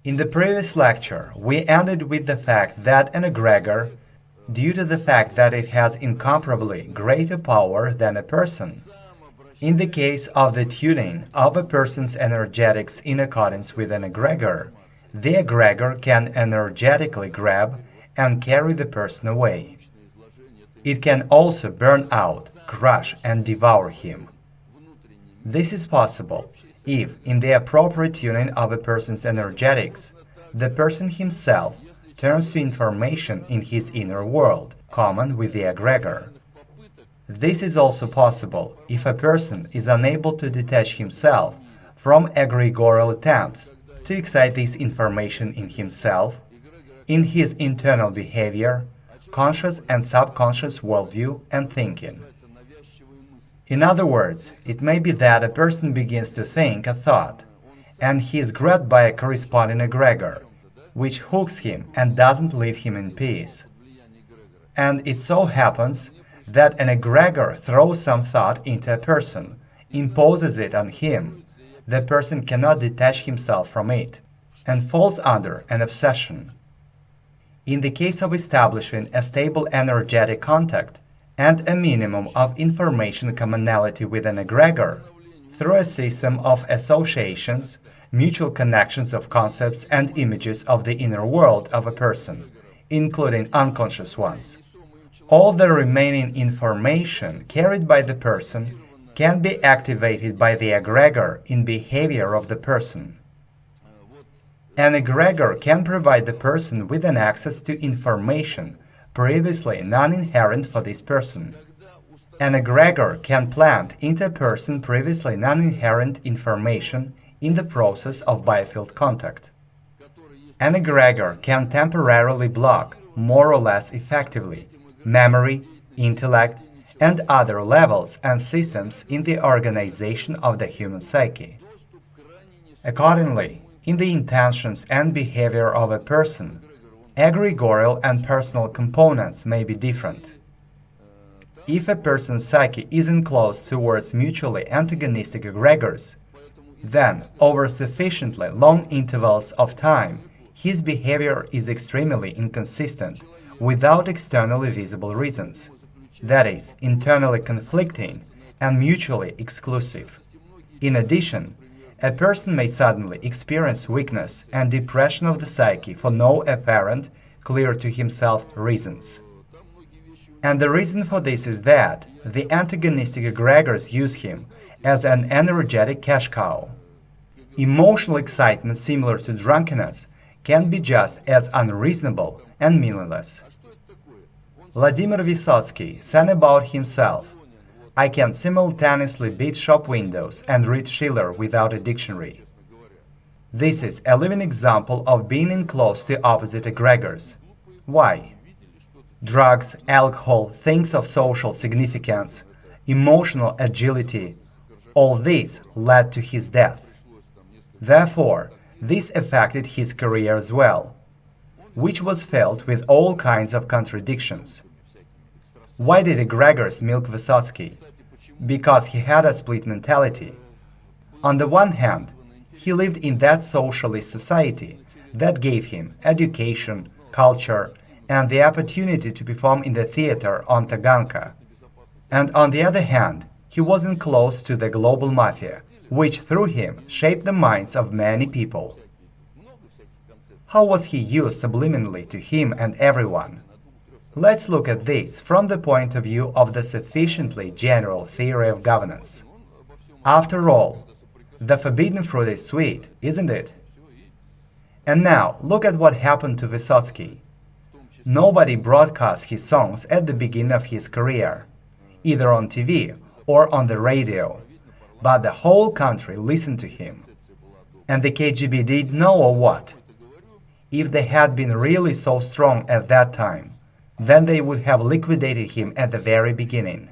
In the previous lecture, we ended with the fact that an egregor, due to the fact that it has incomparably greater power than a person, in the case of the tuning of a person's energetics in accordance with an egregor, the egregor can energetically grab and carry the person away. It can also burn out, crush, and devour him. This is possible if, in the appropriate tuning of a person's energetics, the person himself turns to information in his inner world, common with the egregor. This is also possible if a person is unable to detach himself from egregorial attempts to excite this information in himself, in his internal behavior, conscious and subconscious worldview and thinking. In other words, it may be that a person begins to think a thought, and he is grabbed by a corresponding egregor, which hooks him and doesn't leave him in peace. And it so happens that an egregor throws some thought into a person, imposes it on him. The person cannot detach himself from it, and falls under an obsession. In the case of establishing a stable energetic contact and a minimum of information commonality with an egregor, through a system of associations, mutual connections of concepts and images of the inner world of a person, including unconscious ones, all the remaining information carried by the person can be activated by the egregor in behavior of the person. An egregor can provide the person with an access to information previously non-inherent for this person. An egregor can plant into a person previously non-inherent information in the process of biofield contact. An egregor can temporarily block, more or less effectively, memory, intellect, and other levels and systems in the organization of the human psyche. Accordingly, in the intentions and behavior of a person, egregorial and personal components may be different. If a person's psyche is enclosed towards mutually antagonistic egregors, then over sufficiently long intervals of time, his behavior is extremely inconsistent without externally visible reasons, that is, internally conflicting and mutually exclusive. In addition, a person may suddenly experience weakness and depression of the psyche for no apparent, clear to himself reasons. And the reason for this is that the antagonistic egregors use him as an energetic cash cow. Emotional excitement similar to drunkenness can be just as unreasonable and meaningless. Vladimir Vysotsky sang about himself, "I can simultaneously beat shop windows and read Schiller without a dictionary." This is a living example of being enclosed to opposite egregors. Why? Drugs, alcohol, things of social significance, emotional agility, all this led to his death. Therefore, this affected his career as well, which was filled with all kinds of contradictions. Why did egregors milk Vysotsky? Because he had a split mentality. On the one hand, he lived in that socialist society that gave him education, culture, and the opportunity to perform in the theater on Taganka. And on the other hand, he wasn't close to the global mafia, which through him shaped the minds of many people. How was he used subliminally to him and everyone? Let's look at this from the point of view of the sufficiently general theory of governance. After all, the forbidden fruit is sweet, isn't it? And now, look at what happened to Vysotsky. Nobody broadcast his songs at the beginning of his career, either on TV or on the radio, but the whole country listened to him. And the KGB did know or what? If they had been really so strong at that time, then they would have liquidated him at the very beginning.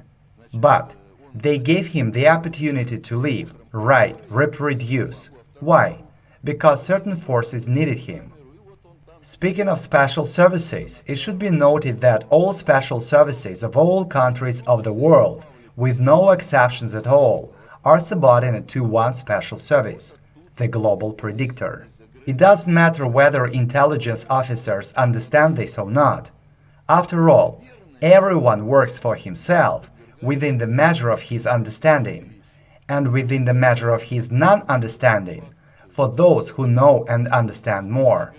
But they gave him the opportunity to live, write, reproduce. Why? Because certain forces needed him. Speaking of special services, it should be noted that all special services of all countries of the world, with no exceptions at all, are subordinate to one special service, the global predictor. It doesn't matter whether intelligence officers understand this or not. After all, everyone works for himself within the measure of his understanding, and within the measure of his non-understanding, for those who know and understand more.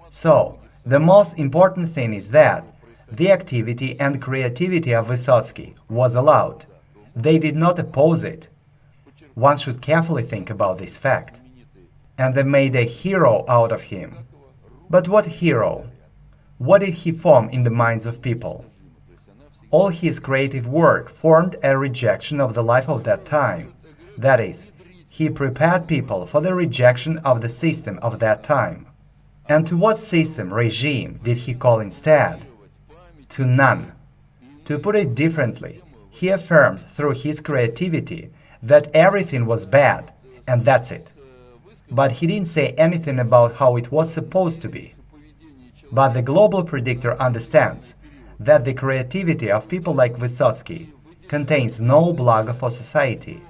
So, the most important thing is that the activity and creativity of Vysotsky was allowed. They did not oppose it. One should carefully think about this fact. And they made a hero out of him. But what hero? What did he form in the minds of people? All his creative work formed a rejection of the life of that time. That is, he prepared people for the rejection of the system of that time. And to what system, regime, did he call instead? To none. To put it differently, he affirmed through his creativity that everything was bad, and that's it. But he didn't say anything about how it was supposed to be. But the global predictor understands that the creativity of people like Vysotsky contains no blog for society.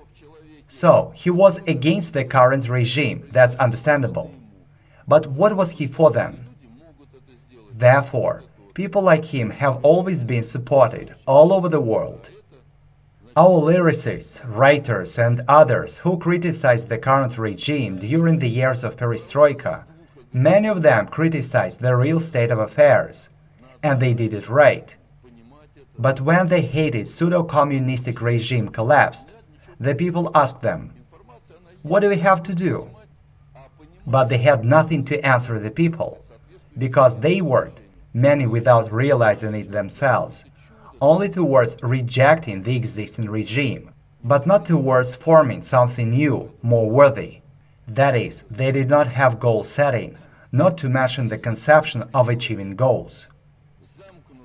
So, he was against the current regime, that's understandable. But what was he for then? Therefore, people like him have always been supported all over the world. Our lyricists, writers and others who criticized the current regime during the years of perestroika, many of them criticized the real state of affairs, and they did it right. But when the hated pseudo-communistic regime collapsed, the people asked them, "What do we have to do?" But they had nothing to answer the people, because they worked, many without realizing it themselves, only towards rejecting the existing regime, but not towards forming something new, more worthy. That is, they did not have goal setting, not to mention the conception of achieving goals.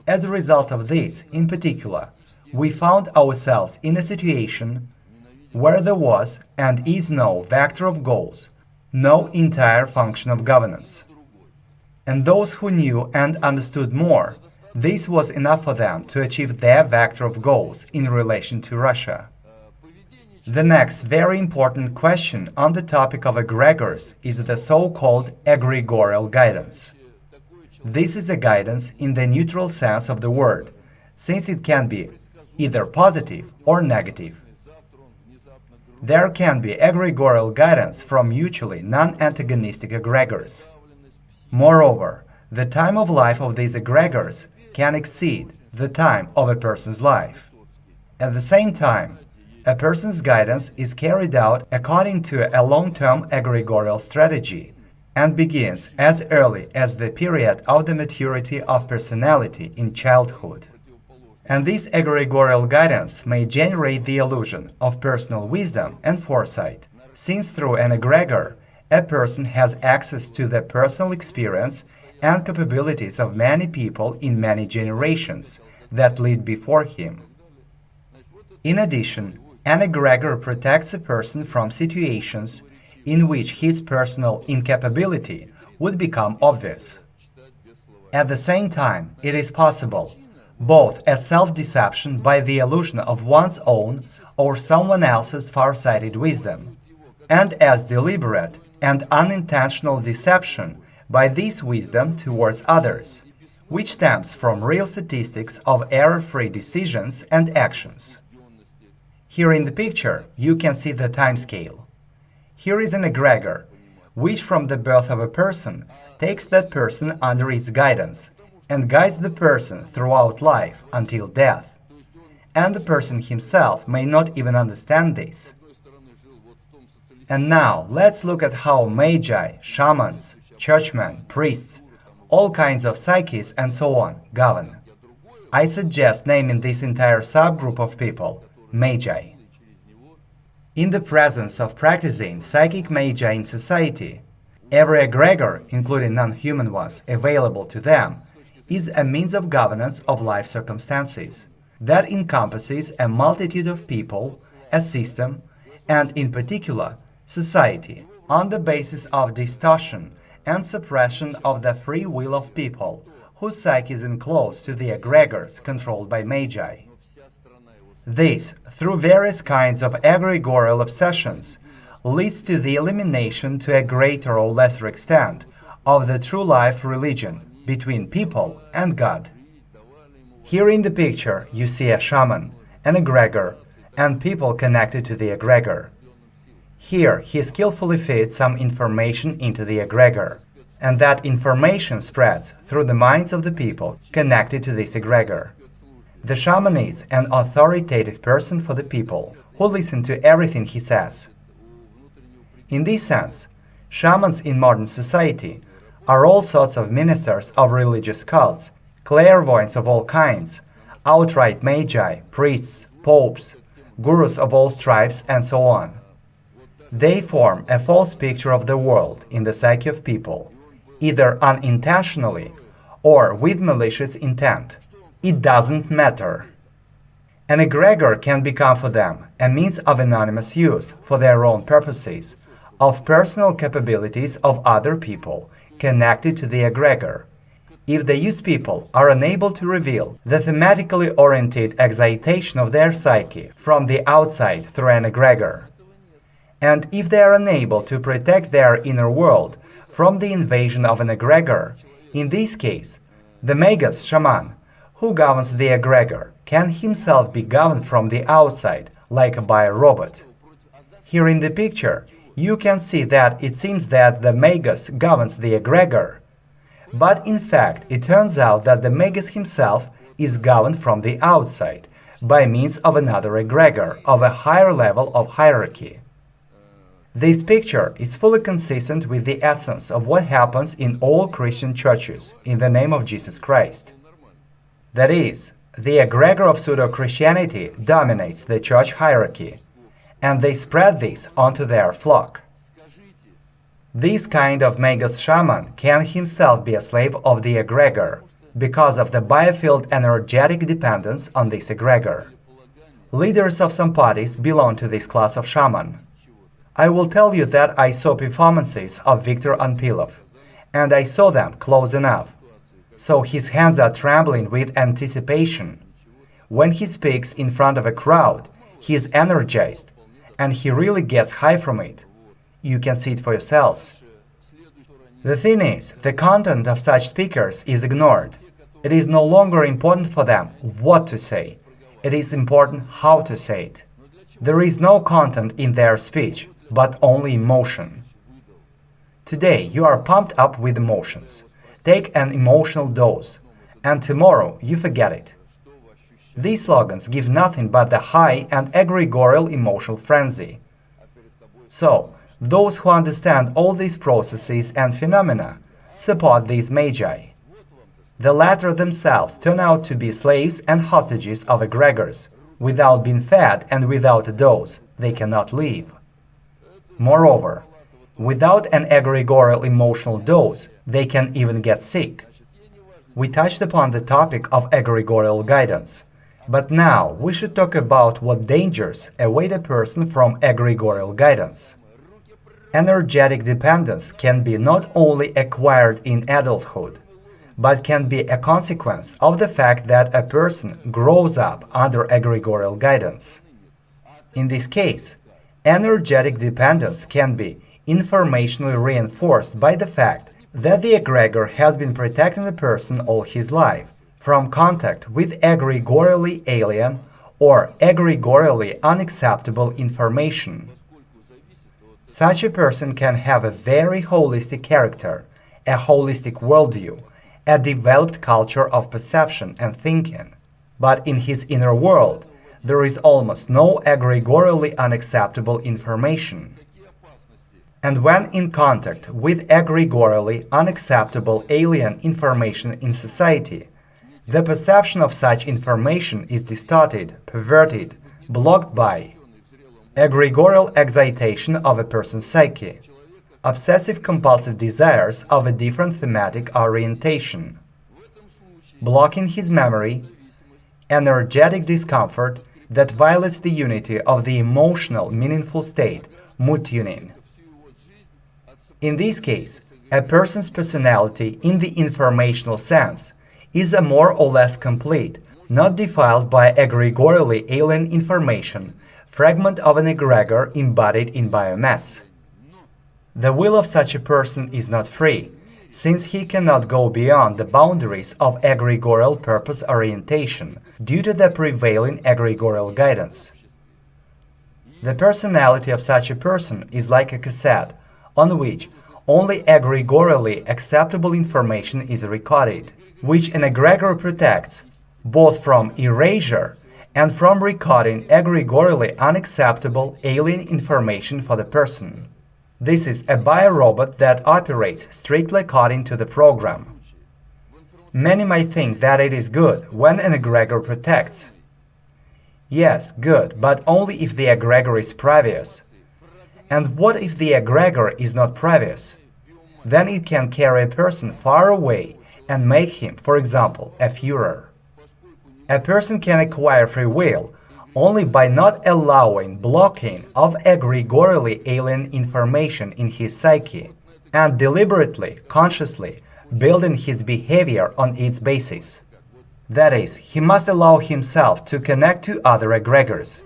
As a result of this, in particular, we found ourselves in a situation where there was and is no vector of goals, no entire function of governance. And those who knew and understood more, this was enough for them to achieve their vector of goals in relation to Russia. The next very important question on the topic of egregors is the so-called egregorial guidance. This is a guidance in the neutral sense of the word, since it can be either positive or negative. There can be egregorial guidance from mutually non-antagonistic egregors. Moreover, the time of life of these egregors can exceed the time of a person's life. At the same time, a person's guidance is carried out according to a long-term egregorial strategy and begins as early as the period of the maturity of personality in childhood. And this egregorial guidance may generate the illusion of personal wisdom and foresight, since through an egregor, a person has access to the personal experience and capabilities of many people in many generations that lived before him. In addition, an egregor protects a person from situations in which his personal incapability would become obvious. At the same time, it is possible, both as self-deception by the illusion of one's own or someone else's far-sighted wisdom, and as deliberate and unintentional deception by this wisdom towards others, which stems from real statistics of error-free decisions and actions. Here in the picture, you can see the time scale. Here is an egregor, which from the birth of a person takes that person under its guidance and guides the person throughout life until death. And the person himself may not even understand this. And now let's look at how magi, shamans, churchmen, priests, all kinds of psyches and so on govern. I suggest naming this entire subgroup of people magi. In the presence of practicing psychic magi in society, every egregor, including non-human ones available to them, is a means of governance of life circumstances that encompasses a multitude of people, a system, and in particular, society, on the basis of distortion and suppression of the free will of people whose psyche is enclosed to the egregors controlled by magi. This, through various kinds of egregorial obsessions, leads to the elimination to a greater or lesser extent of the true life religion between people and God. Here in the picture you see a shaman, an egregor, and people connected to the egregor. Here he skillfully feeds some information into the egregor, and that information spreads through the minds of the people connected to this egregor. The shaman is an authoritative person for the people who listen to everything he says. In this sense, shamans in modern society are all sorts of ministers of religious cults, clairvoyants of all kinds, outright magi, priests, popes, gurus of all stripes, and so on. They form a false picture of the world in the psyche of people, either unintentionally or with malicious intent. It doesn't matter. An egregor can become for them a means of anonymous use for their own purposes, of personal capabilities of other people connected to the egregor, if the used people are unable to reveal the thematically oriented excitation of their psyche from the outside through an egregor. And if they are unable to protect their inner world from the invasion of an egregor, in this case, the magus shaman, who governs the egregor, can himself be governed from the outside, like by a robot. Here in the picture, you can see that it seems that the magus governs the egregor, but in fact it turns out that the magus himself is governed from the outside, by means of another egregor of a higher level of hierarchy. This picture is fully consistent with the essence of what happens in all Christian churches in the name of Jesus Christ. That is, the egregor of pseudo-Christianity dominates the church hierarchy, and they spread this onto their flock. This kind of magus shaman can himself be a slave of the egregor because of the biofield energetic dependence on this egregor. Leaders of some parties belong to this class of shaman. I will tell you that I saw performances of Viktor Anpilov, and I saw them close enough, so his hands are trembling with anticipation. When he speaks in front of a crowd, he is energized, and he really gets high from it. You can see it for yourselves. The thing is, the content of such speakers is ignored. It is no longer important for them what to say. It is important how to say it. There is no content in their speech, but only emotion. Today you are pumped up with emotions. Take an emotional dose, and tomorrow you forget it. These slogans give nothing but the high and egregorial emotional frenzy. So, those who understand all these processes and phenomena support these magi. The latter themselves turn out to be slaves and hostages of egregors. Without being fed and without a dose, they cannot live. Moreover, without an egregorial emotional dose, they can even get sick. We touched upon the topic of egregorial guidance, but now we should talk about what dangers await a person from egregorial guidance. Energetic dependence can be not only acquired in adulthood, but can be a consequence of the fact that a person grows up under egregorial guidance. In this case, energetic dependence can be informationally reinforced by the fact that the egregor has been protecting the person all his life from contact with egregorially alien or egregorially unacceptable information. Such a person can have a very holistic character, a holistic worldview, a developed culture of perception and thinking, but in his inner world, there is almost no egregorially unacceptable information. And when in contact with egregorially unacceptable alien information in society, the perception of such information is distorted, perverted, blocked by egregorial excitation of a person's psyche, obsessive-compulsive desires of a different thematic orientation, blocking his memory, energetic discomfort that violates the unity of the emotional, meaningful state, mood tuning. In this case, a person's personality in the informational sense is a more or less complete, not defiled by egregorially alien information fragment of an egregor embodied in biomass. The will of such a person is not free, since he cannot go beyond the boundaries of egregorial purpose orientation due to the prevailing egregorial guidance. The personality of such a person is like a cassette on which only egregorially acceptable information is recorded, which an egregor protects both from erasure and from recording egregorially unacceptable alien information for the person. This is a biorobot that operates strictly according to the program. Many might think that it is good when an egregor protects. Yes, good, but only if the egregor is previous. And what if the egregor is not previous? Then it can carry a person far away and make him, for example, a Führer. A person can acquire free will only by not allowing blocking of egregorially alien information in his psyche and deliberately, consciously building his behavior on its basis. That is, he must allow himself to connect to other egregors.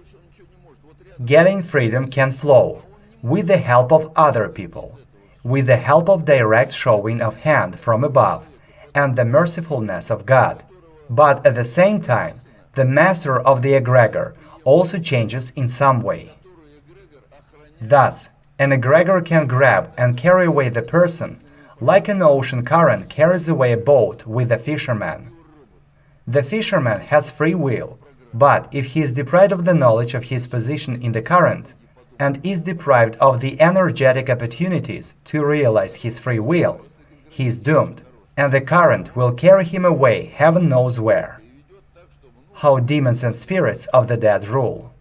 Getting freedom can flow with the help of other people, with the help of direct showing of hand from above and the mercifulness of God. But at the same time, the master of the egregor also changes in some way. Thus, an egregor can grab and carry away the person like an ocean current carries away a boat with a fisherman. The fisherman has free will, but if he is deprived of the knowledge of his position in the current and is deprived of the energetic opportunities to realize his free will, he is doomed, and the current will carry him away heaven knows where. How demons and spirits of the dead rule.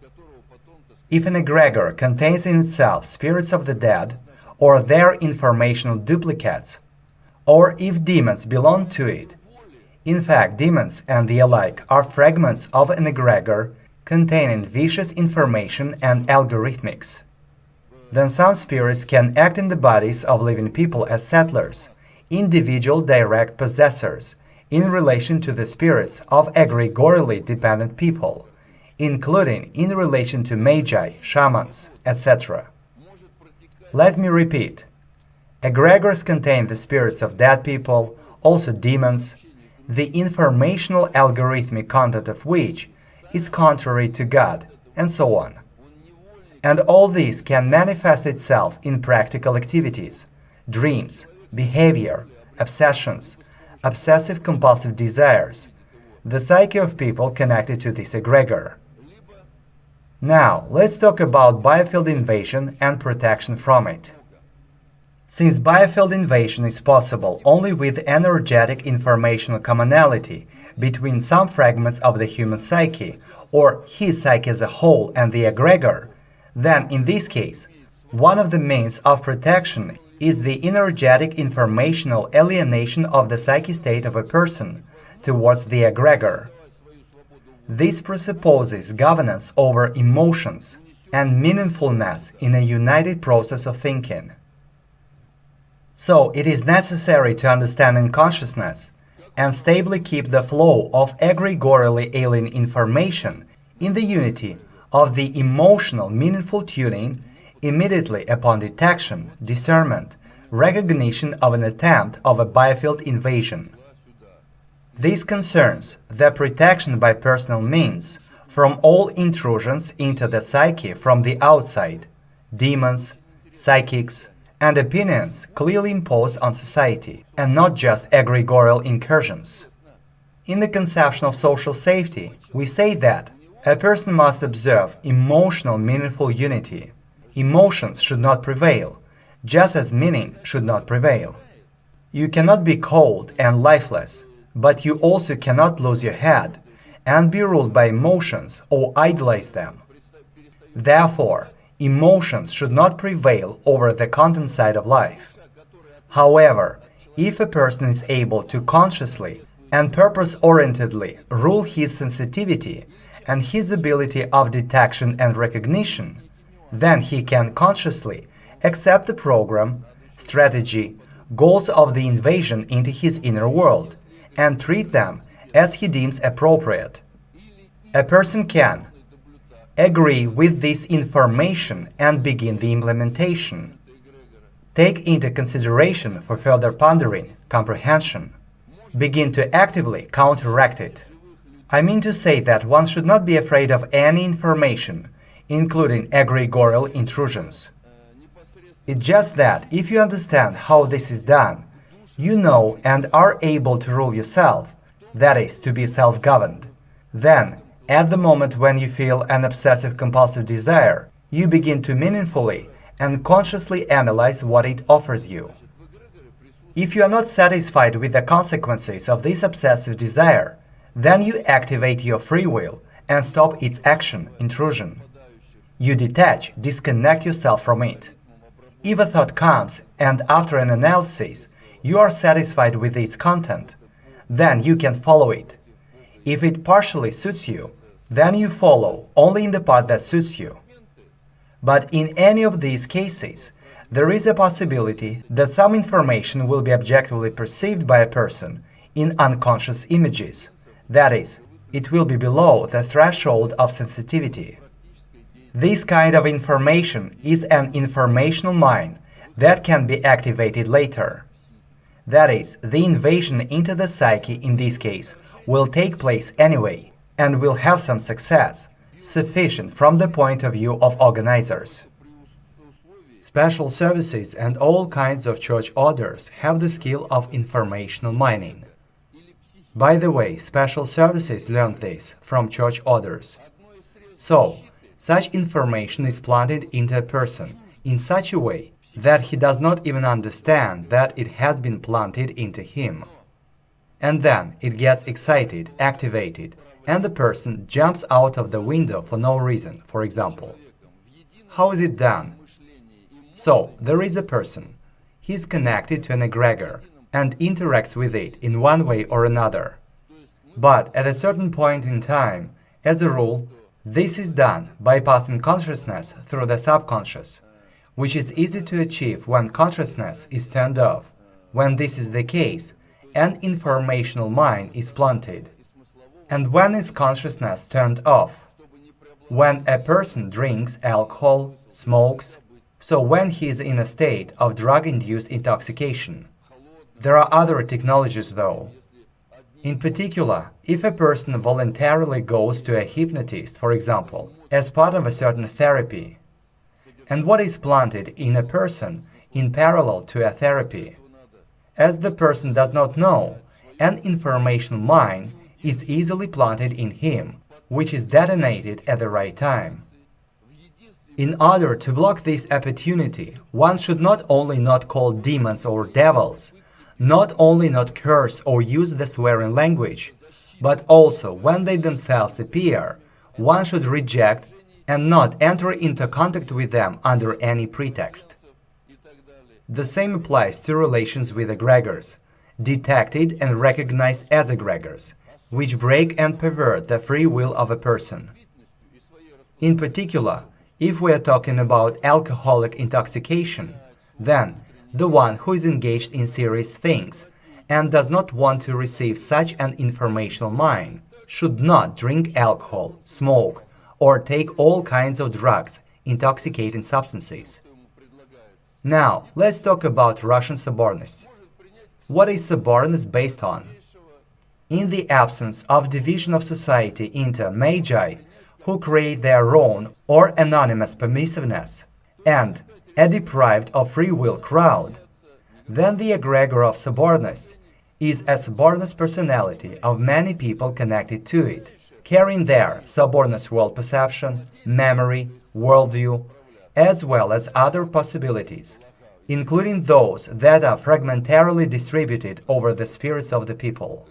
If an egregor contains in itself spirits of the dead, or their informational duplicates, or if demons belong to it, in fact, demons and the alike are fragments of an egregor containing vicious information and algorithmics. Then some spirits can act in the bodies of living people as settlers, individual direct possessors, in relation to the spirits of egregorially dependent people, including in relation to magi, shamans, etc. Let me repeat. Egregors contain the spirits of dead people, also demons, the informational algorithmic content of which is contrary to God, and so on. And all this can manifest itself in practical activities, dreams, behavior, obsessions, obsessive-compulsive desires, the psyche of people connected to this egregor. Now, let's talk about biofield invasion and protection from it. Since biofield invasion is possible only with energetic informational commonality between some fragments of the human psyche, or his psyche as a whole and the egregor, then in this case, one of the means of protection is the energetic informational alienation of the psyche state of a person towards the egregor. This presupposes governance over emotions and meaningfulness in a united process of thinking. So it is necessary to understand in consciousness and stably keep the flow of egregorially alien information in the unity of the emotional meaningful tuning immediately upon detection, discernment, recognition of an attempt of a biofield invasion. This concerns the protection by personal means from all intrusions into the psyche from the outside, demons, psychics, and opinions clearly imposed on society, and not just egregorial incursions. In the conception of social safety, we say that a person must observe emotional meaningful unity. Emotions should not prevail, just as meaning should not prevail. You cannot be cold and lifeless, but you also cannot lose your head and be ruled by emotions or idolize them. Therefore, emotions should not prevail over the content side of life. However, if a person is able to consciously and purpose-orientedly rule his sensitivity and his ability of detection and recognition, then he can consciously accept the program, strategy, goals of the invasion into his inner world and treat them as he deems appropriate. A person can Agree with this information and begin the implementation. Take into consideration for further pondering, comprehension. Begin to actively counteract it. I mean to say that one should not be afraid of any information, including egregorial intrusions. It's just that if you understand how this is done, you know and are able to rule yourself, that is, to be self-governed. Then, at the moment when you feel an obsessive-compulsive desire, you begin to meaningfully and consciously analyze what it offers you. If you are not satisfied with the consequences of this obsessive desire, then you activate your free will and stop its action, intrusion. You detach, disconnect yourself from it. If a thought comes and after an analysis you are satisfied with its content, then you can follow it. If it partially suits you, then you follow only in the part that suits you. But in any of these cases, there is a possibility that some information will be objectively perceived by a person in unconscious images. That is, it will be below the threshold of sensitivity. This kind of information is an informational mine that can be activated later. That is, the invasion into the psyche in this case will take place anyway and will have some success, sufficient from the point of view of organizers. Special services and all kinds of church orders have the skill of informational mining. By the way, special services learned this from church orders. So, such information is planted into a person in such a way that he does not even understand that it has been planted into him. And then it gets excited, activated, and the person jumps out of the window for no reason, for example. How is it done? So, there is a person. He is connected to an egregor and interacts with it in one way or another. But at a certain point in time, as a rule, this is done by passing consciousness through the subconscious, which is easy to achieve when consciousness is turned off. When this is the case, an informational mine is planted. And when is consciousness turned off? When a person drinks alcohol, smokes, so when he is in a state of drug-induced intoxication. There are other technologies though. In particular, if a person voluntarily goes to a hypnotist, for example, as part of a certain therapy, and what is planted in a person in parallel to a therapy. As the person does not know, an informational mine is easily planted in him, which is detonated at the right time. In order to block this opportunity, one should not only not call demons or devils, not only not curse or use the swearing language, but also when they themselves appear, one should reject and not enter into contact with them under any pretext. The same applies to relations with egregors, detected and recognized as egregors, which break and pervert the free will of a person. In particular, if we are talking about alcoholic intoxication, then the one who is engaged in serious things and does not want to receive such an informational mine should not drink alcohol, smoke, or take all kinds of drugs, intoxicating substances. Now, let's talk about Russian sobornists. What is sobornist based on? In the absence of division of society into magi, who create their own or anonymous permissiveness, and a deprived of free will crowd, then the egregor of sobornists is a sobornist personality of many people connected to it, carrying their sobornist world perception, memory, worldview, as well as other possibilities, including those that are fragmentarily distributed over the spirits of the people.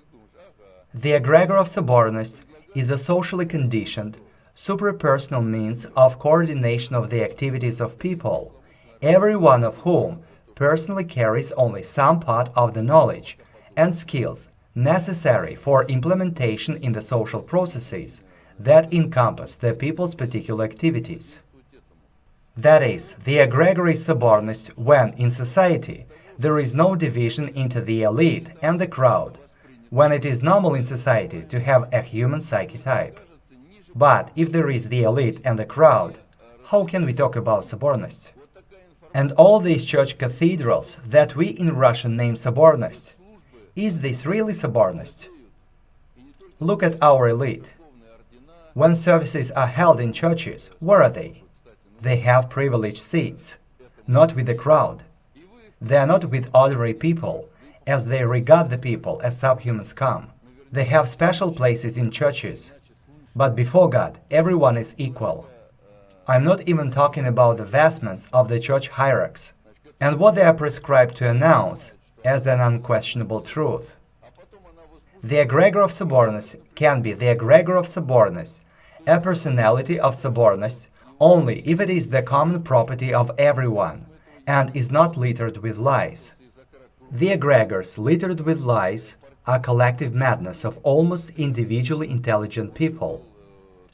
The egregor of sobornists is a socially conditioned, suprapersonal means of coordination of the activities of people, every one of whom personally carries only some part of the knowledge and skills necessary for implementation in the social processes that encompass the people's particular activities. That is, the egregor is sobornist when in society there is no division into the elite and the crowd, when it is normal in society to have a human psyche type. But if there is the elite and the crowd, how can we talk about subordinates? And all these church cathedrals that we in Russian name subordinates, is this really subordinates? Look at our elite. When services are held in churches, where are they? They have privileged seats, not with the crowd. They are not with ordinary people, as they regard the people as subhuman scum. They have special places in churches. But before God, everyone is equal. I'm not even talking about the vestments of the church hierarchs and what they are prescribed to announce as an unquestionable truth. The egregor of subordinates can be the egregor of subordinates, a personality of subordinates, only if it is the common property of everyone and is not littered with lies. The egregors littered with lies are collective madness of almost individually intelligent people.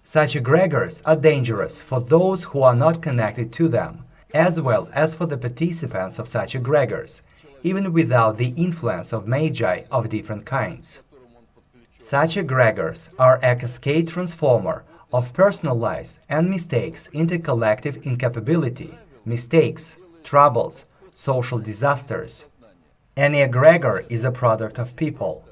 Such egregors are dangerous for those who are not connected to them, as well as for the participants of such egregors, even without the influence of magi of different kinds. Such egregors are a cascade transformer of personal lies and mistakes into collective incapability, mistakes, troubles, social disasters. Any egregor is a product of people.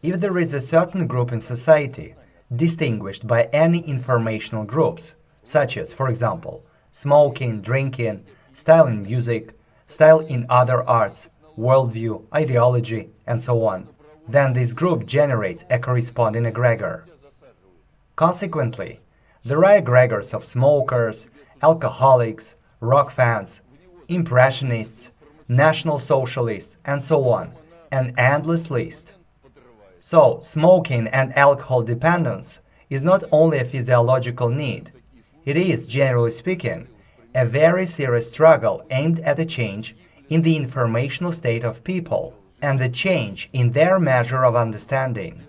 If there is a certain group in society, distinguished by any informational groups, such as, for example, smoking, drinking, style in music, style in other arts, worldview, ideology, and so on, then this group generates a corresponding egregor. Consequently, there are egregors of smokers, alcoholics, rock fans, impressionists, National Socialists, and so on, an endless list. So, smoking and alcohol dependence is not only a physiological need, it is, generally speaking, a very serious struggle aimed at a change in the informational state of people and a change in their measure of understanding.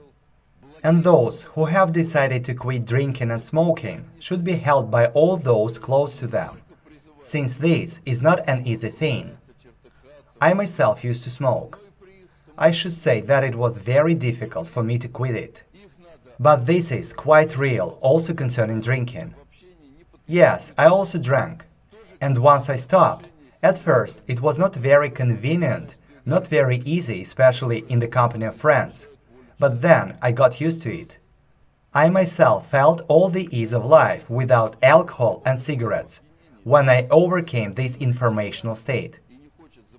And those who have decided to quit drinking and smoking should be held by all those close to them, since this is not an easy thing. I myself used to smoke. I should say that it was very difficult for me to quit it. But this is quite real also concerning drinking. Yes, I also drank. And once I stopped, at first it was not very convenient, not very easy, especially in the company of friends. But then I got used to it. I myself felt all the ease of life without alcohol and cigarettes when I overcame this informational state.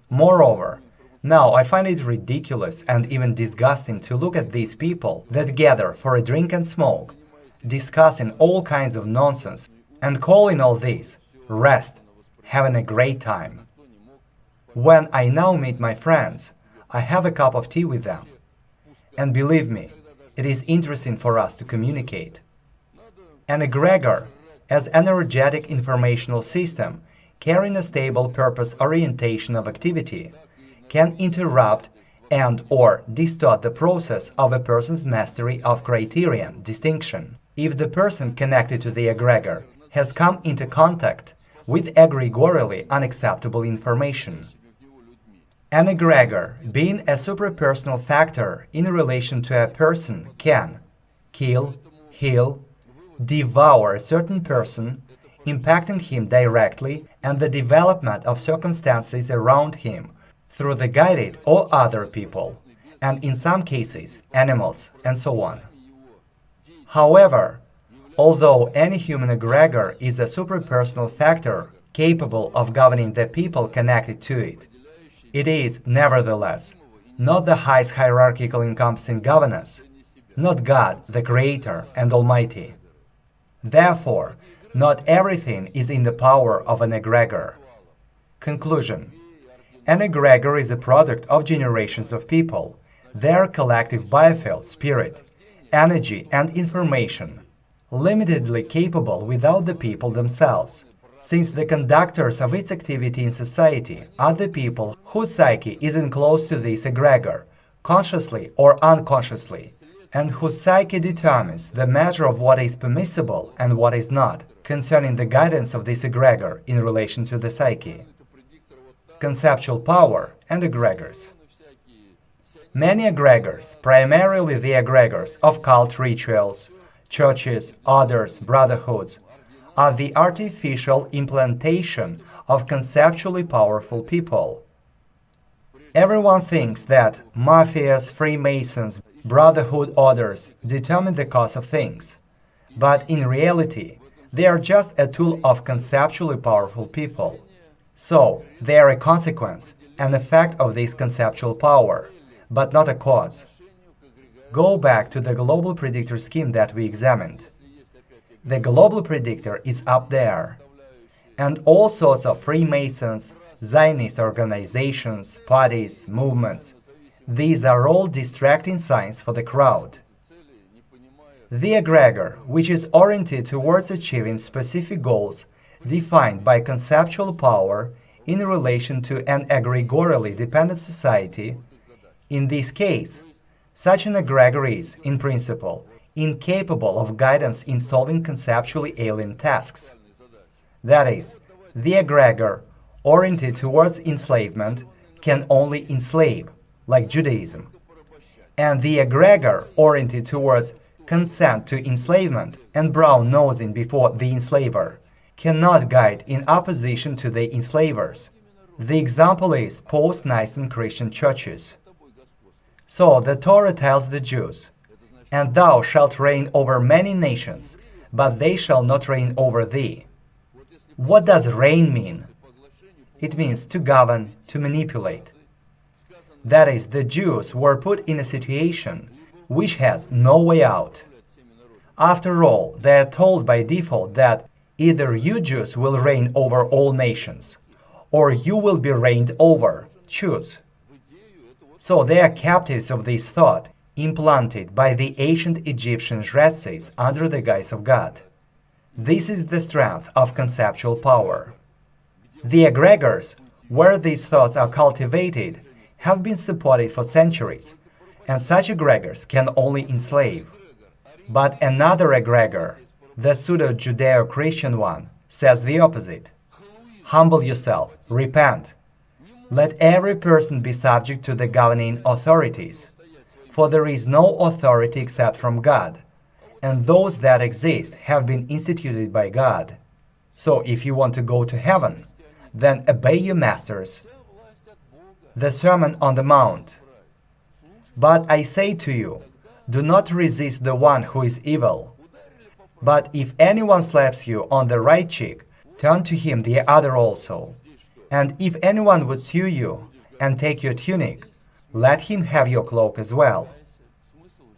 Moreover, now I find it ridiculous and even disgusting to look at these people that gather for a drink and smoke, discussing all kinds of nonsense and calling all this rest, having a great time. When I now meet my friends, I have a cup of tea with them. And believe me, it is interesting for us to communicate. An egregor, as an energetic informational system carrying a stable purpose orientation of activity, can interrupt and/or distort the process of a person's mastery of criterion, distinction, if the person connected to the egregor has come into contact with egregorially unacceptable information. An egregor, being a suprapersonal factor in relation to a person, can kill, heal, devour a certain person, impacting him directly and the development of circumstances around him through the guided or other people, and in some cases, animals, and so on. However, although any human egregor is a suprapersonal factor capable of governing the people connected to it, it is, nevertheless, not the highest hierarchical encompassing governance, not God, the Creator and Almighty. Therefore, not everything is in the power of an egregor. Conclusion. An egregor is a product of generations of people, their collective biofield, spirit, energy and information, limitedly capable without the people themselves, since the conductors of its activity in society are the people whose psyche is enclosed to this egregor, consciously or unconsciously, and whose psyche determines the measure of what is permissible and what is not, concerning the guidance of this egregor in relation to the psyche. Conceptual power and egregors. Many egregors, primarily the egregors of cult rituals, churches, orders, brotherhoods, are the artificial implantation of conceptually powerful people. Everyone thinks that mafias, Freemasons, brotherhood orders determine the cause of things. But in reality, they are just a tool of conceptually powerful people. So, they are a consequence, an effect of this conceptual power, but not a cause. Go back to the global predictor scheme that we examined. The global predictor is up there, and all sorts of Freemasons, Zionist organizations, parties, movements, these are all distracting signs for the crowd. The egregor, which is oriented towards achieving specific goals defined by conceptual power in relation to an egregorially dependent society, in this case, such an egregor is, in principle, incapable of guidance in solving conceptually alien tasks. That is, the egregor oriented towards enslavement can only enslave, like Judaism, and the egregor oriented towards consent to enslavement and brown-nosing before the enslaver cannot guide in opposition to the enslavers. The example is post-Nicene Christian churches. So the Torah tells the Jews, "And thou shalt reign over many nations, but they shall not reign over thee." What does reign mean? It means to govern, to manipulate. That is, the Jews were put in a situation which has no way out. After all, they are told by default that either you Jews will reign over all nations, or you will be reigned over. Choose. So they are captives of this thought, implanted by the ancient Egyptian Retzes under the guise of God. This is the strength of conceptual power. The egregors, where these thoughts are cultivated, have been supported for centuries, and such egregors can only enslave. But another egregor, the pseudo-Judeo-Christian one, says the opposite. Humble yourself, repent. Let every person be subject to the governing authorities, for there is no authority except from God, and those that exist have been instituted by God. So if you want to go to heaven, then obey your masters. The Sermon on the Mount. But I say to you, do not resist the one who is evil. But if anyone slaps you on the right cheek, turn to him the other also. And if anyone would sue you and take your tunic, let him have your cloak as well.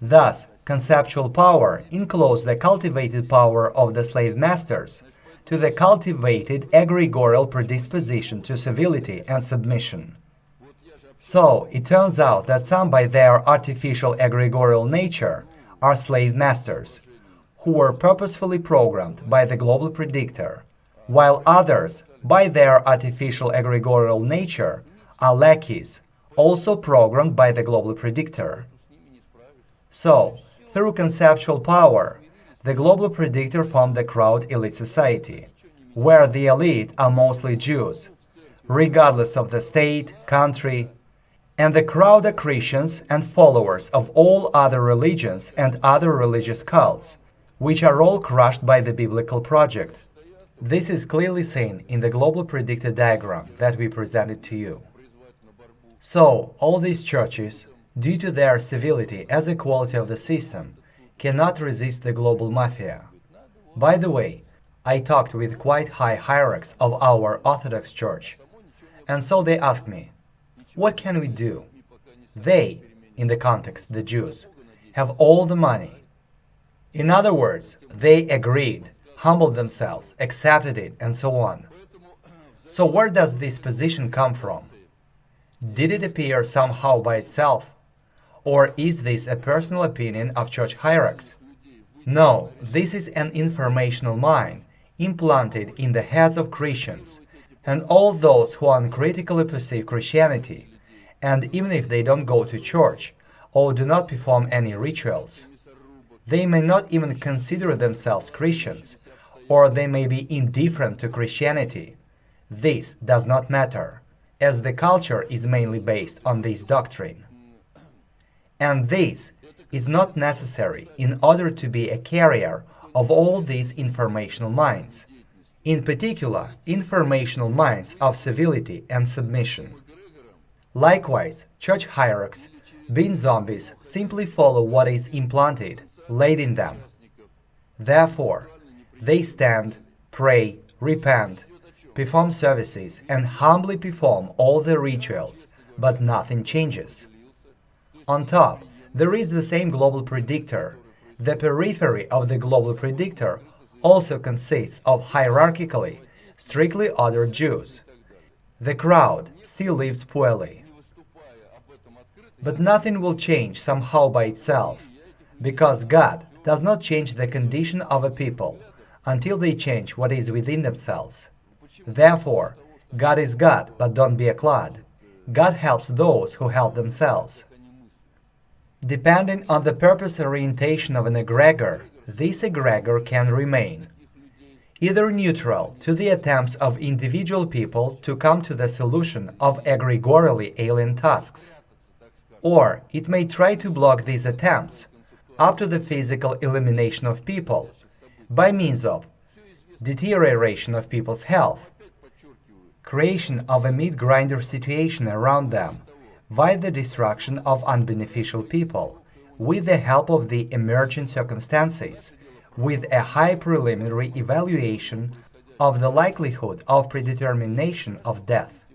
Thus, conceptual power includes the cultivated power of the slave masters to the cultivated egregorial predisposition to civility and submission. So, it turns out that some by their artificial egregorial nature are slave masters, who were purposefully programmed by the global predictor, while others, by their artificial egregorial nature, are lackeys, also programmed by the global predictor. So, through conceptual power, the global predictor formed the crowd elite society, where the elite are mostly Jews, regardless of the state, country, and the crowd are Christians and followers of all other religions and other religious cults, which are all crushed by the biblical project. This is clearly seen in the global predictor diagram that we presented to you. So, all these churches, due to their civility as a quality of the system, cannot resist the global mafia. By the way, I talked with quite high hierarchs of our Orthodox Church, and so they asked me, what can we do? They, in the context the Jews, have all the money. In other words, they agreed, humbled themselves, accepted it, and so on. So where does this position come from? Did it appear somehow by itself? Or is this a personal opinion of church hierarchs? No, this is an informational mine implanted in the heads of Christians and all those who uncritically perceive Christianity, and even if they don't go to church or do not perform any rituals. They may not even consider themselves Christians, or they may be indifferent to Christianity. This does not matter, as the culture is mainly based on this doctrine. And this is not necessary in order to be a carrier of all these informational minds, in particular informational minds of civility and submission. Likewise, church hierarchs, being zombies, simply follow what is implanted, laid in them. Therefore, they stand, pray, repent, perform services, and humbly perform all the rituals, but nothing changes. On top, there is the same global predictor. The periphery of the global predictor also consists of hierarchically, strictly ordered Jews. The crowd still lives poorly. But nothing will change somehow by itself, because God does not change the condition of a people until they change what is within themselves. Therefore, God is God, but don't be a clod. God helps those who help themselves. Depending on the purpose orientation of an egregor, this egregor can remain either neutral to the attempts of individual people to come to the solution of egregorially alien tasks, or it may try to block these attempts up to the physical elimination of people by means of deterioration of people's health, creation of a meat grinder situation around them, via the destruction of unbeneficial people, with the help of the emerging circumstances, with a high preliminary evaluation of the likelihood of predetermination of death.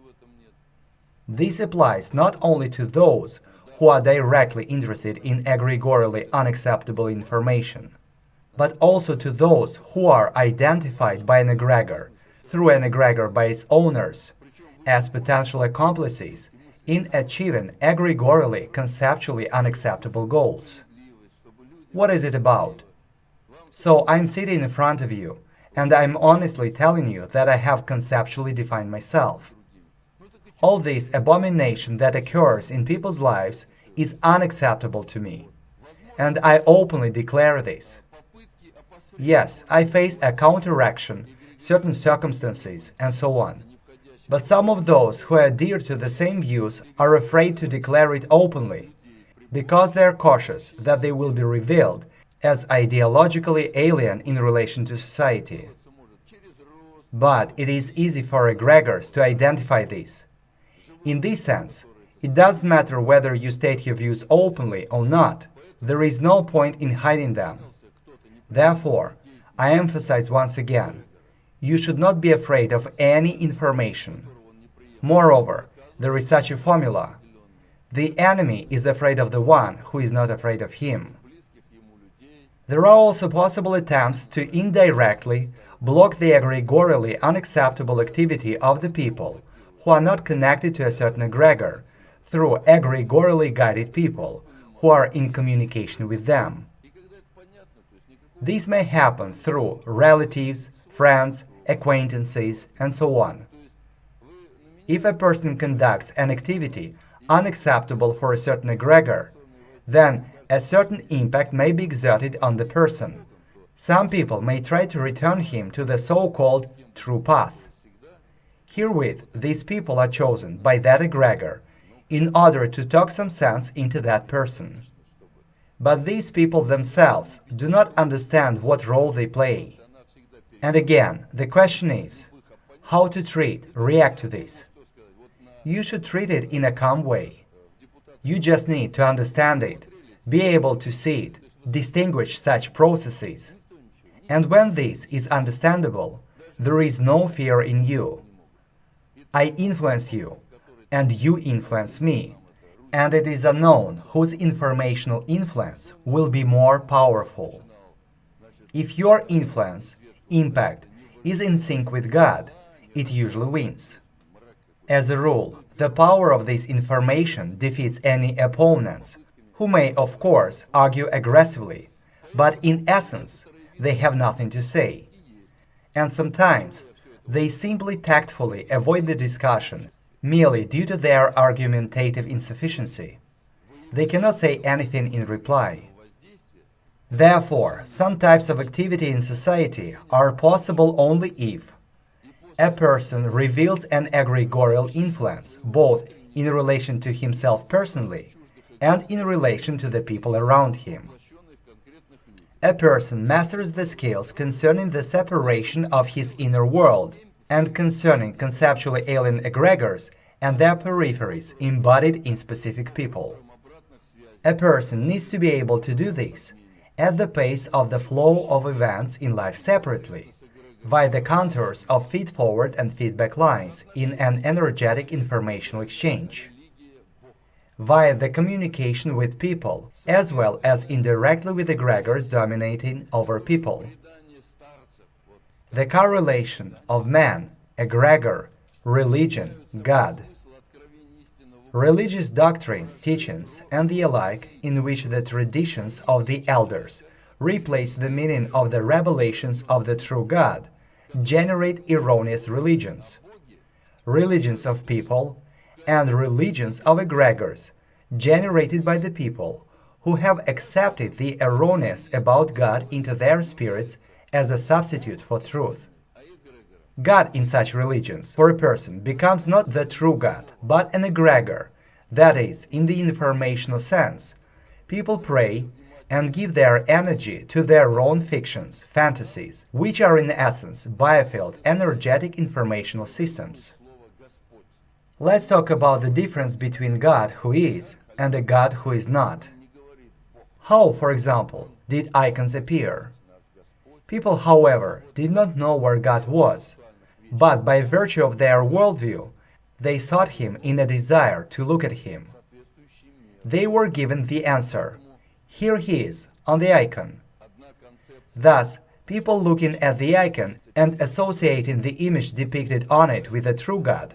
This applies not only to those who are directly interested in egregorially unacceptable information, but also to those who are identified by an egregor, through an egregor by its owners, as potential accomplices in achieving egregorially conceptually unacceptable goals. What is it about? So I'm sitting in front of you, and I'm honestly telling you that I have conceptually defined myself. All this abomination that occurs in people's lives is unacceptable to me, and I openly declare this. Yes, I face a counteraction, certain circumstances, and so on. But some of those who adhere to the same views are afraid to declare it openly, because they are cautious that they will be revealed as ideologically alien in relation to society. But it is easy for egregors to identify this. In this sense, it doesn't matter whether you state your views openly or not, there is no point in hiding them. Therefore, I emphasize once again, you should not be afraid of any information. Moreover, there is such a formula. The enemy is afraid of the one who is not afraid of him. There are also possible attempts to indirectly block the egregorially unacceptable activity of the people who are not connected to a certain egregor through egregorially guided people who are in communication with them. This may happen through relatives, friends, acquaintances, and so on. If a person conducts an activity unacceptable for a certain egregor, then a certain impact may be exerted on the person. Some people may try to return him to the so-called true path. Herewith, these people are chosen by that egregor in order to talk some sense into that person. But these people themselves do not understand what role they play. And again, the question is, how to react to this? You should treat it in a calm way. You just need to understand it, be able to see it, distinguish such processes. And when this is understandable, there is no fear in you. I influence you, and you influence me, and it is unknown whose informational influence will be more powerful. If your influence, impact, is in sync with God, it usually wins. As a rule, the power of this information defeats any opponents, who may, of course, argue aggressively, but in essence, they have nothing to say. And sometimes, they simply tactfully avoid the discussion, merely due to their argumentative insufficiency. They cannot say anything in reply. Therefore, some types of activity in society are possible only if a person reveals an egregorial influence both in relation to himself personally and in relation to the people around him. A person masters the skills concerning the separation of his inner world and concerning conceptually alien egregors and their peripheries embodied in specific people. A person needs to be able to do this at the pace of the flow of events in life separately, via the contours of feed-forward and feedback lines in an energetic informational exchange, via the communication with people, as well as indirectly with egregors dominating over people. The correlation of man, egregor, religion, God. Religious doctrines, teachings, and the alike, in which the traditions of the elders replace the meaning of the revelations of the true God, generate erroneous religions. Religions of people and religions of egregors, generated by the people who have accepted the erroneous about God into their spirits as a substitute for truth. God in such religions, for a person, becomes not the true God, but an egregor, that is, in the informational sense. People pray and give their energy to their own fictions, fantasies, which are in essence biofield energetic informational systems. Let's talk about the difference between God who is and a God who is not. How, for example, did icons appear? People, however, did not know where God was, but by virtue of their worldview, they sought Him in a desire to look at Him. They were given the answer, "Here He is, on the icon." Thus, people looking at the icon and associating the image depicted on it with the true God,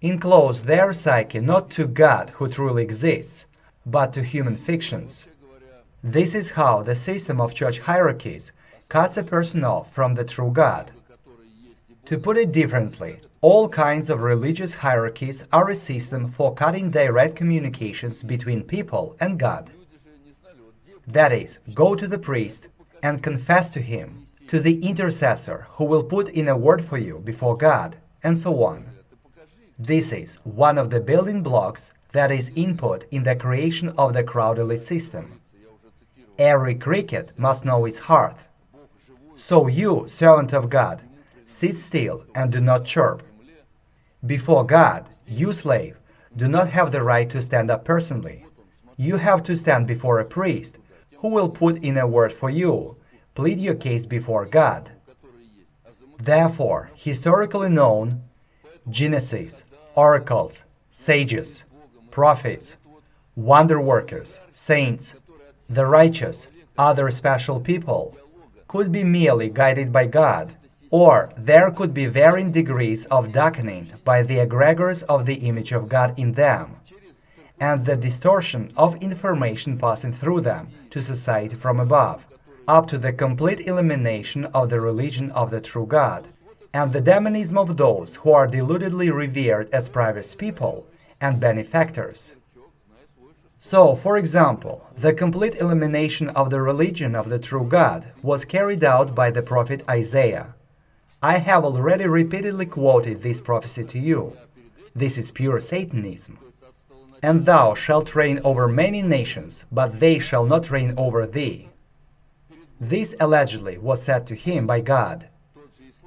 enclose their psyche not to God who truly exists, but to human fictions. This is how the system of church hierarchies cuts a person off from the true God. To put it differently, all kinds of religious hierarchies are a system for cutting direct communications between people and God. That is, go to the priest and confess to him, to the intercessor who will put in a word for you before God, and so on. This is one of the building blocks that is input in the creation of the crowd-elite system. Every cricket must know its hearth. So you, servant of God, sit still and do not chirp. Before God, you, slave, do not have the right to stand up personally. You have to stand before a priest who will put in a word for you, plead your case before God. Therefore, historically known, Genesis, oracles, sages, prophets, wonder workers, saints, the righteous, other special people, could be merely guided by God, or there could be varying degrees of darkening by the egregors of the image of God in them, and the distortion of information passing through them to society from above, up to the complete elimination of the religion of the true God, and the demonism of those who are deludedly revered as private people and benefactors. So, for example, the complete elimination of the religion of the true God was carried out by the prophet Isaiah. I have already repeatedly quoted this prophecy to you. This is pure Satanism. And thou shalt reign over many nations, but they shall not reign over thee. This allegedly was said to him by God.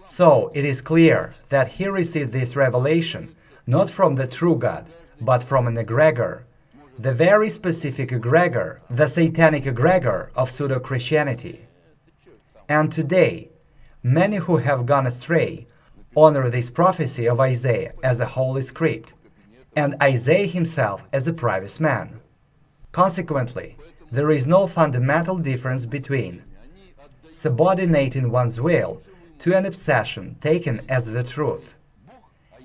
So it is clear that he received this revelation not from the true God, but from an egregor, the very specific egregor, the satanic egregor of pseudo-Christianity. And today, many who have gone astray honor this prophecy of Isaiah as a holy script, and Isaiah himself as a private man. Consequently, there is no fundamental difference between subordinating one's will to an obsession taken as the truth,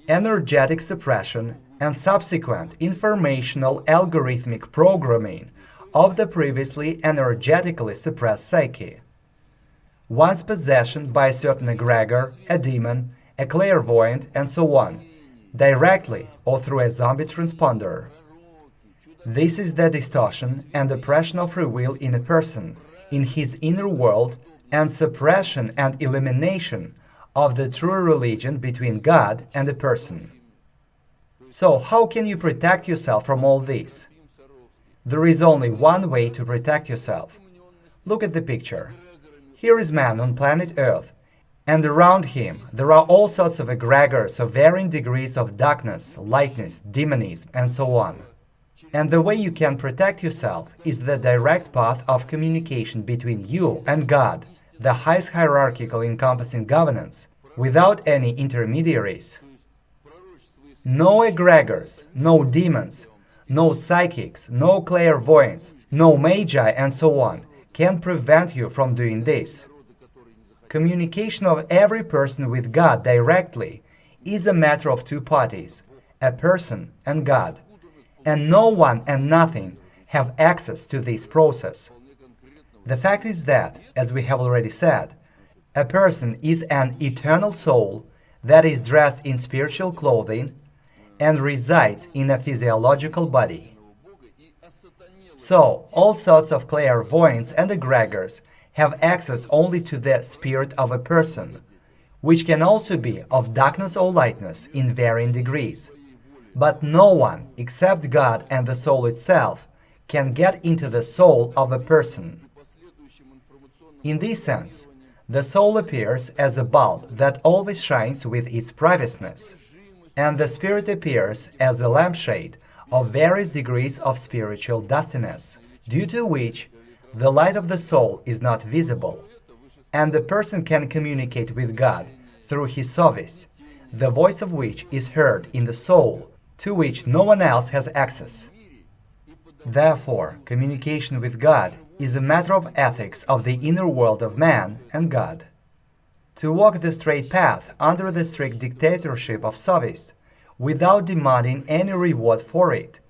energetic suppression, and subsequent informational algorithmic programming of the previously energetically suppressed psyche. One's possession by a certain egregor, a demon, a clairvoyant, and so on, directly or through a zombie transponder. This is the distortion and oppression of free will in a person, in his inner world, and suppression and elimination of the true religion between God and a person. So, how can you protect yourself from all this? There is only one way to protect yourself. Look at the picture. Here is man on planet Earth, and around him there are all sorts of egregors of varying degrees of darkness, lightness, demonism, and so on. And the way you can protect yourself is the direct path of communication between you and God, the highest hierarchical encompassing governance, without any intermediaries. No egregors, no demons, no psychics, no clairvoyants, no magi, and so on can prevent you from doing this. Communication of every person with God directly is a matter of two parties, a person and God, and no one and nothing have access to this process. The fact is that, as we have already said, a person is an eternal soul that is dressed in spiritual clothing and resides in a physiological body. So, all sorts of clairvoyants and egregors have access only to the spirit of a person, which can also be of darkness or lightness in varying degrees. But no one, except God and the soul itself, can get into the soul of a person. In this sense, the soul appears as a bulb that always shines with its privaceness, and the spirit appears as a lampshade of various degrees of spiritual dustiness, due to which the light of the soul is not visible, and the person can communicate with God through his sophist, the voice of which is heard in the soul, to which no one else has access. Therefore, communication with God is a matter of ethics of the inner world of man and God. To walk the straight path under the strict dictatorship of sophist, without demanding any reward for it,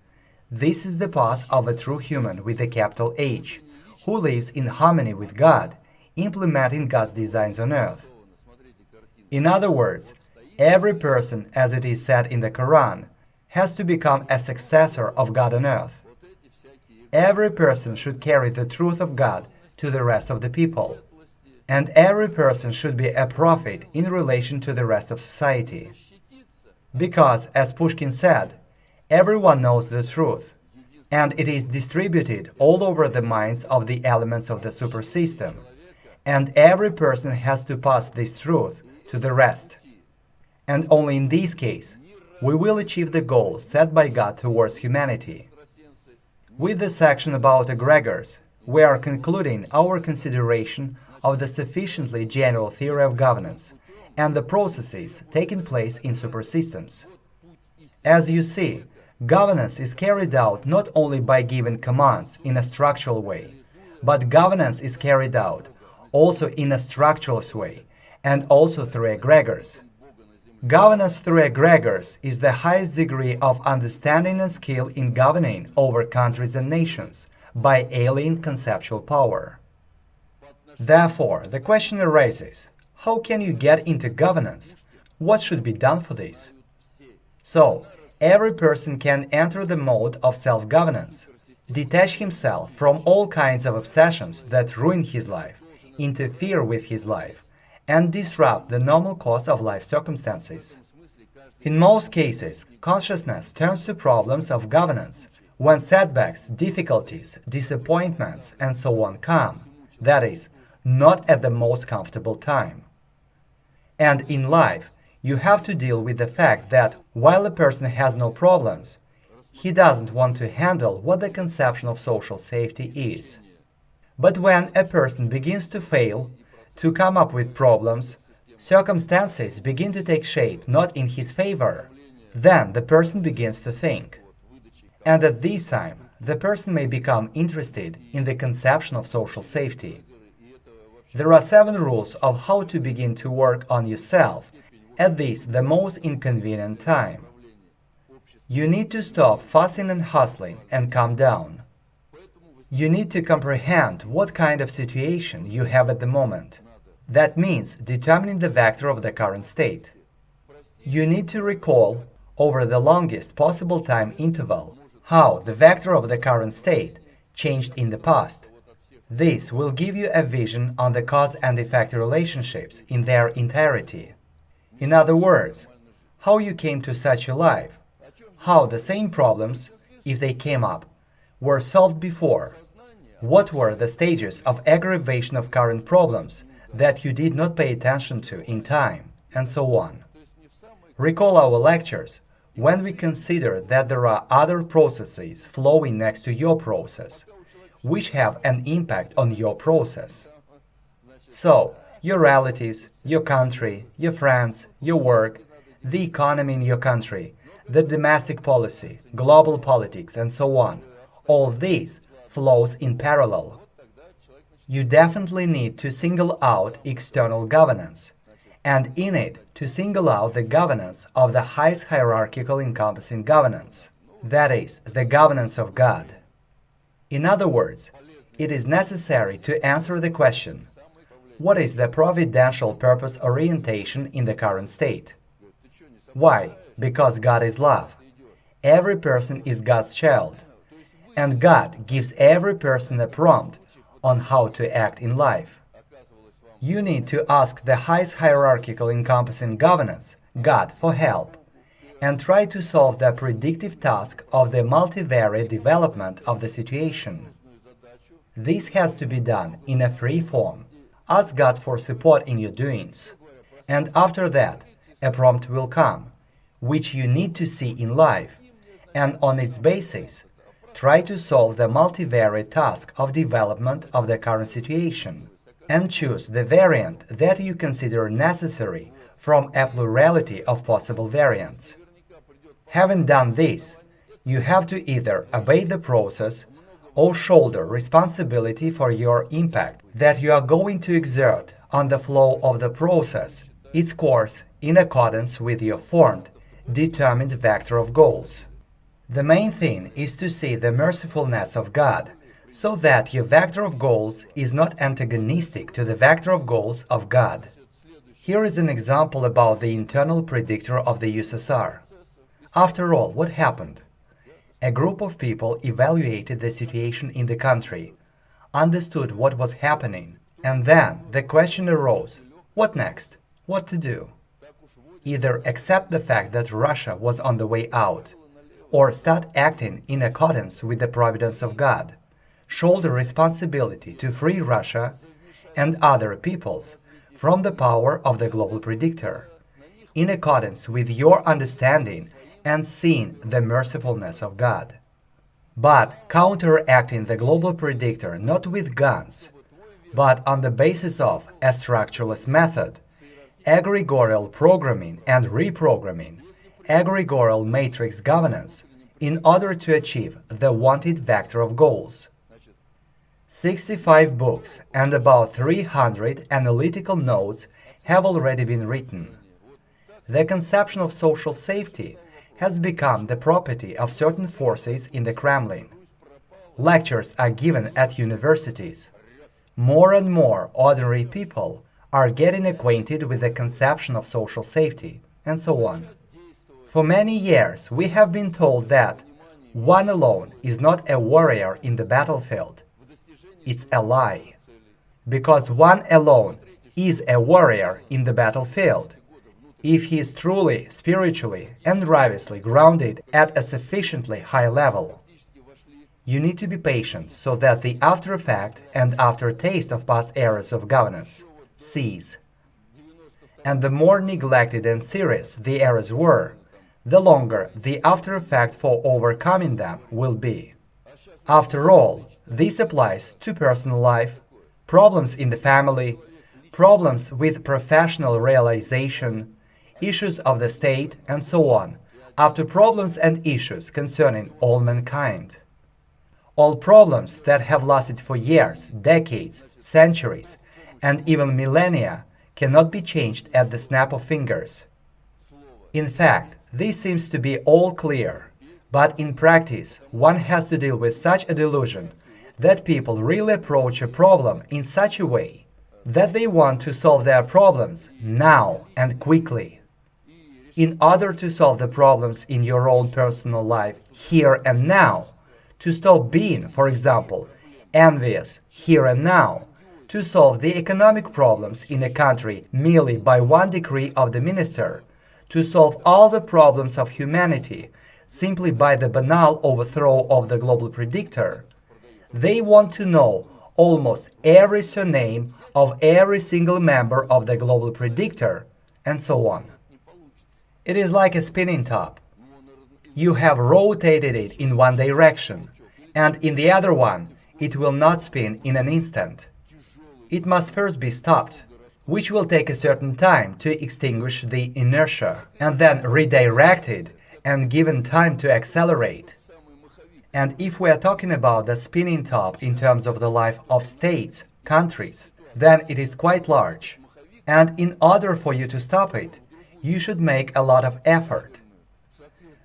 this is the path of a true human with a capital H, who lives in harmony with God, implementing God's designs on earth. In other words, every person, as it is said in the Quran, has to become a successor of God on earth. Every person should carry the truth of God to the rest of the people, and every person should be a prophet in relation to the rest of society. Because, as Pushkin said, everyone knows the truth, and it is distributed all over the minds of the elements of the supersystem, and every person has to pass this truth to the rest. And only in this case, we will achieve the goal set by God towards humanity. With the section about egregors, we are concluding our consideration of the sufficiently general theory of governance and the processes taking place in supersystems. As you see, governance is carried out not only by giving commands in a structural way, but governance is carried out also in a structureless way, and also through egregors. Governance through egregors is the highest degree of understanding and skill in governing over countries and nations by alien conceptual power. Therefore, the question arises, how can you get into governance? What should be done for this? So, every person can enter the mode of self-governance, detach himself from all kinds of obsessions that ruin his life, interfere with his life, and disrupt the normal course of life circumstances. In most cases, consciousness turns to problems of governance when setbacks, difficulties, disappointments, and so on come, that is, not at the most comfortable time. And in life, you have to deal with the fact that while a person has no problems, he doesn't want to handle what the conception of social safety is. But when a person begins to fail, to come up with problems, circumstances begin to take shape not in his favor, then the person begins to think. And at this time, the person may become interested in the conception of social safety. There are 7 rules of how to begin to work on yourself at this the most inconvenient time. You need to stop fussing and hustling and calm down. You need to comprehend what kind of situation you have at the moment. That means determining the vector of the current state. You need to recall, over the longest possible time interval, how the vector of the current state changed in the past. This will give you a vision on the cause and effect relationships in their entirety. In other words, how you came to such a life, how the same problems, if they came up, were solved before? What were the stages of aggravation of current problems that you did not pay attention to in time, and so on? Recall our lectures when we consider that there are other processes flowing next to your process, which have an impact on your process. So, your relatives, your country, your friends, your work, the economy in your country, the domestic policy, global politics, and so on, all this flows in parallel. You definitely need to single out external governance, and in it to single out the governance of the highest hierarchical encompassing governance, that is, the governance of God. In other words, it is necessary to answer the question, what is the providential purpose orientation in the current state? Why? Because God is love. Every person is God's child. And God gives every person a prompt on how to act in life. You need to ask the highest hierarchical encompassing governance, God, for help, and try to solve the predictive task of the multivariate development of the situation. This has to be done in a free form. Ask God for support in your doings. And after that, a prompt will come, which you need to see in life, and on its basis, try to solve the multivariate task of development of the current situation, and choose the variant that you consider necessary from a plurality of possible variants. Having done this, you have to either obey the process or shoulder responsibility for your impact that you are going to exert on the flow of the process, its course in accordance with your formed, determined vector of goals. The main thing is to see the mercifulness of God, so that your vector of goals is not antagonistic to the vector of goals of God. Here is an example about the internal predictor of the USSR. After all, what happened? A group of people evaluated the situation in the country, understood what was happening, and then the question arose, what next? What to do? Either accept the fact that Russia was on the way out, or start acting in accordance with the providence of God, shoulder responsibility to free Russia and other peoples from the power of the global predictor, in accordance with your understanding and seeing the mercifulness of God. But counteracting the global predictor not with guns, but on the basis of a structureless method, egregorial programming and reprogramming, egregorial matrix governance, in order to achieve the wanted vector of goals. 65 books and about 300 analytical notes have already been written. The conception of social safety has become the property of certain forces in the Kremlin. Lectures are given at universities. More and more ordinary people are getting acquainted with the conception of social safety, and so on. For many years, we have been told that one alone is not a warrior in the battlefield. It's a lie. Because one alone is a warrior in the battlefield, if he is truly, spiritually, and righteously grounded at a sufficiently high level. You need to be patient so that the after effect and aftertaste of past eras of governance cease. And the more neglected and serious the errors were, the longer the after effect for overcoming them will be. After all, this applies to personal life, problems in the family, problems with professional realization, issues of the state, and so on, up to problems and issues concerning all mankind. All problems that have lasted for years, decades, centuries, and even millennia cannot be changed at the snap of fingers. In fact, this seems to be all clear, but in practice, one has to deal with such a delusion that people really approach a problem in such a way that they want to solve their problems now and quickly. In order to solve the problems in your own personal life here and now, to stop being, for example, envious here and now, to solve the economic problems in a country merely by one decree of the minister, to solve all the problems of humanity simply by the banal overthrow of the global predictor, they want to know almost every surname of every single member of the global predictor, and so on. It is like a spinning top. You have rotated it in one direction, and in the other one it will not spin in an instant. It must first be stopped, which will take a certain time to extinguish the inertia, and then redirected and given time to accelerate. And if we are talking about the spinning top in terms of the life of states, countries, then it is quite large. And in order for you to stop it, you should make a lot of effort.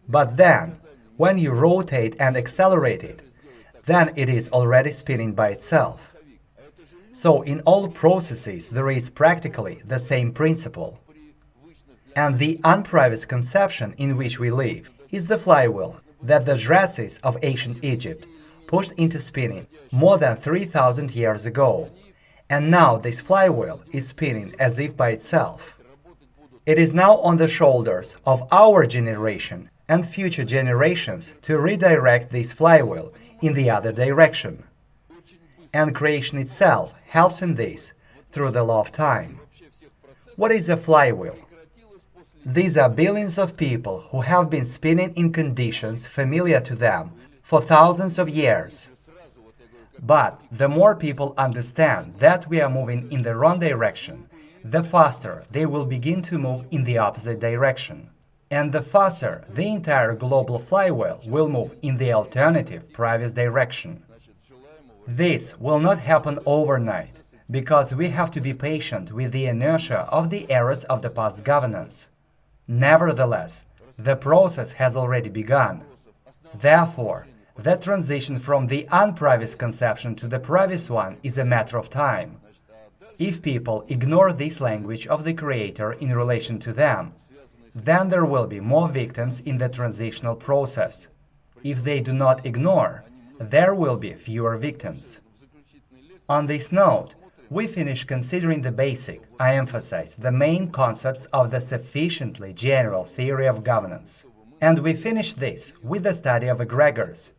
But then, when you rotate and accelerate it, then it is already spinning by itself. So in all processes there is practically the same principle. And the unprivate conception in which we live is the flywheel that the jresses of ancient Egypt pushed into spinning more than 3,000 years ago. And now this flywheel is spinning as if by itself. It is now on the shoulders of our generation and future generations to redirect this flywheel in the other direction. And creation itself helps in this through the law of time. What is a flywheel? These are billions of people who have been spinning in conditions familiar to them for thousands of years. But the more people understand that we are moving in the wrong direction, the faster they will begin to move in the opposite direction. And the faster the entire global flywheel will move in the alternative previous direction. This will not happen overnight, because we have to be patient with the inertia of the errors of the past governance. Nevertheless, the process has already begun. Therefore, the transition from the unprivate conception to the private one is a matter of time. If people ignore this language of the Creator in relation to them, then there will be more victims in the transitional process. If they do not ignore, there will be fewer victims. On this note, we finish considering the basic, I emphasize, the main concepts of the sufficiently general theory of governance. And we finish this with the study of egregors.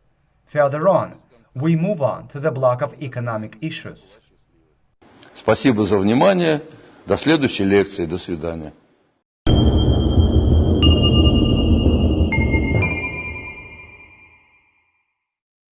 Further on, we move on to the block of economic issues. Спасибо за внимание. До следующей лекции. До свидания.